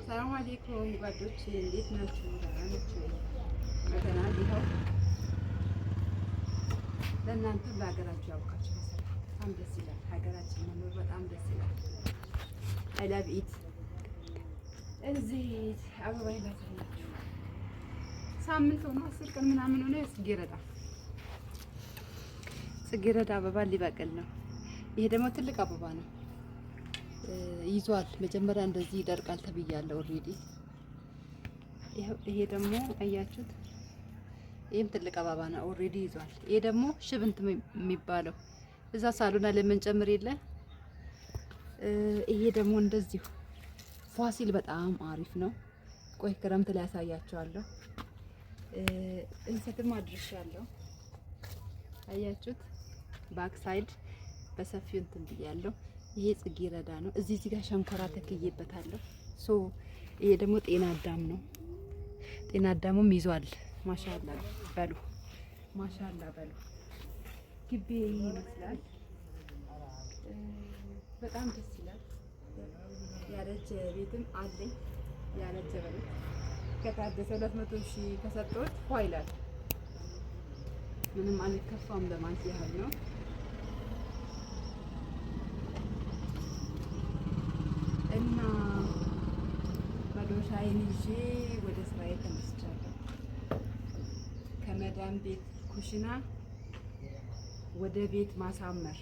ሰላም አለይኩም ጓዶች፣ እንዴት ናችሁ? ደህና ናችሁ? መተናል ይኸው ለእናንተ ለሀገራችሁ ያውቃችሁ። በጣም ደስ ይላል። ሀገራችን መኖር በጣም ደስ ይላል። አይ ላቭ ኢት። እዚህ አበባ ይላታላችሁ። ሳምንት ሆኖ 10 ቀን ምናምን ሆነ። ጽጌረዳ አበባ ሊበቅል ነው። ይሄ ደግሞ ትልቅ አበባ ነው። ይዟል። መጀመሪያ እንደዚህ ይደርቃል ተብያለሁ ኦልሬዲ። ይሄ ደግሞ አያችሁት? ይሄም ትልቅ አበባ ነው ኦልሬዲ ይዟል። ይሄ ደግሞ ሽብንት የሚባለው እዛ ሳሎና ለምንጨምር የለ። ይሄ ደግሞ እንደዚሁ ፋሲል በጣም አሪፍ ነው። ቆይ ክረምት ላይ ያሳያችኋለሁ። እንሰትም አድርሻለሁ። አያችሁት? ባክ ሳይድ በሰፊው እንትን ብያለሁ። ይሄ ጽጌረዳ ነው። እዚህ ጋር ሸንኮራ ተክዬበታለሁ። ይሄ ደግሞ ጤና አዳም ነው። ጤና አዳሙም ይዟል። ማሻአላ በሉ፣ ማሻአላ በሉ። ግቢ ይመስላል። በጣም ደስ ይላል። ያረጀ ቤትም አለኝ። ያረጀ ቤት ከታደሰ 200,000 ከሰጠሁት ፏ ይላል። ምንም አልከፋም ለማለት ያህል ነው። እና መዶሻዬን ይዤ ወደ ስራዬ ተነስቻለሁ። ከመዳም ቤት ኩሽና ወደ ቤት ማሳመር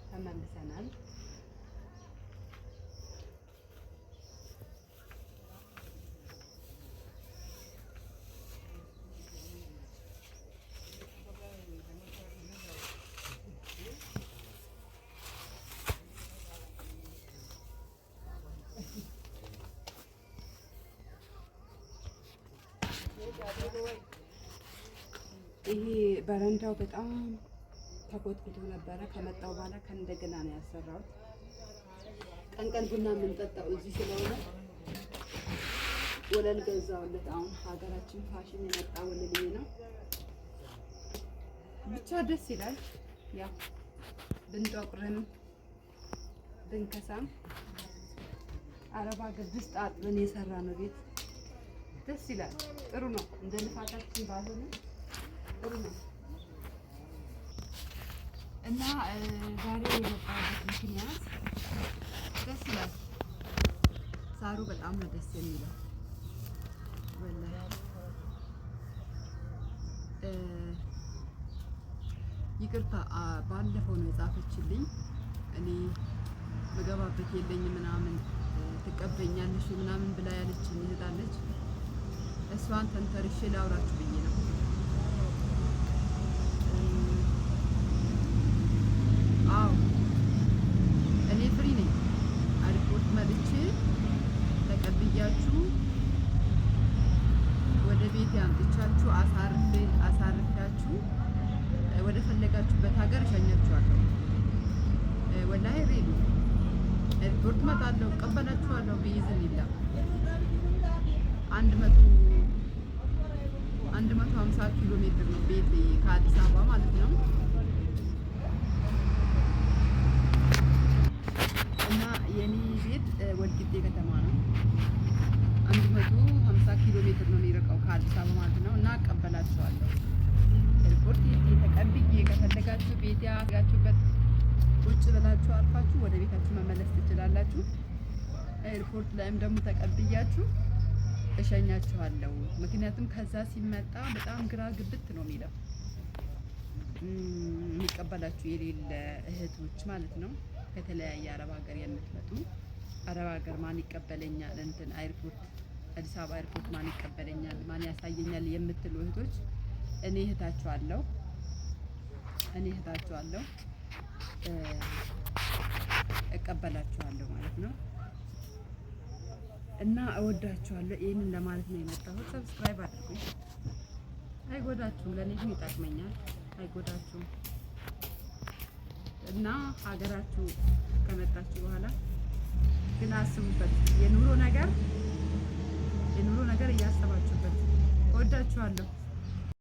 ተመልሰናል። ይሄ በረንዳው በጣም ተኮትኩቶ ነበረ። ከመጣው በኋላ ከእንደገና ነው ያሰራሁት። ቀን ቀን ቡና የምንጠጣው እዚህ ስለሆነ ወለል ገዛውለት። አሁን ሀገራችን ፋሽን የመጣ ወለል ነው። ብቻ ደስ ይላል። ያው ብንጠቁርም ብንከሳም አረብ ሀገር ድስት አጥበን የሰራ ነው ቤት ደስ ይላል። ጥሩ ነው። እንደ ልፋታችን ባልሆነ ጥሩ ነው። እና ዛሬ የመጣሁበት ምክንያት ደስ ይላል። ሳሩ በጣም ነው ደስ የሚለው። ወላሂ ይቅርታ ባለፈው ነው የጻፈችልኝ። እኔ መገባበት የለኝ ምናምን ትቀበኛለሽ ምናምን ብላ ያለችኝ እህታለች። እሷን ተንተርሼ ላውራችሁ ብዬ ነው። አዎ እኔ ፍሪ ነኝ። ሪፖርት መልቼ ተቀብያችሁ ወደ ቤት ያምጥቻችሁ አሳርፊያችሁ ወደ ፈለጋችሁበት ሀገር እሸኛችኋለሁ። ወላሂ ሬዲ ሪፖርት መጣለሁ፣ እቀበላችኋለሁ። ቢይዝኒላ 150 ኪሎ ሜትር ነው ቤት ከአዲስ አበባ ማለት ነው። እና የኔ ቤት ወልቂጤ ከተማ ነው። 150 ኪሎ ሜትር ነው የሚርቀው ከአዲስ አበባ ማለት ነው። እና እቀበላችኋለሁ። ሪፖርት ተቀብዬ ከፈለጋችሁ ቤት ያጋችሁበት ቁጭ ብላችሁ አልፋችሁ ወደ ቤታችሁ መመለስ ትችላላችሁ። ኤርፖርት ላይም ደግሞ ተቀብያችሁ እሸኛችኋለሁ። ምክንያቱም ከዛ ሲመጣ በጣም ግራ ግብት ነው የሚለው የሚቀበላችሁ የሌለ እህቶች ማለት ነው። ከተለያየ አረብ ሀገር የምትመጡ አረብ ሀገር ማን ይቀበለኛል እንትን ኤርፖርት አዲስ አበባ ኤርፖርት ማን ይቀበለኛል ማን ያሳየኛል የምትሉ እህቶች እኔ እህታችኋለሁ እቀበላችኋለሁ ማለት ነው። እና እወዳችኋለሁ። ይሄንን ለማለት ነው የመጣሁት። ሰብስክራይብ አድርጉኝ። አይጎዳችሁም፣ ለኔ ግን ይጠቅመኛል። አይጎዳችሁም። እና ሀገራችሁ ከመጣችሁ በኋላ ግን አስቡበት። የኑሮ ነገር እያሰባችሁበት። እወዳችኋለሁ።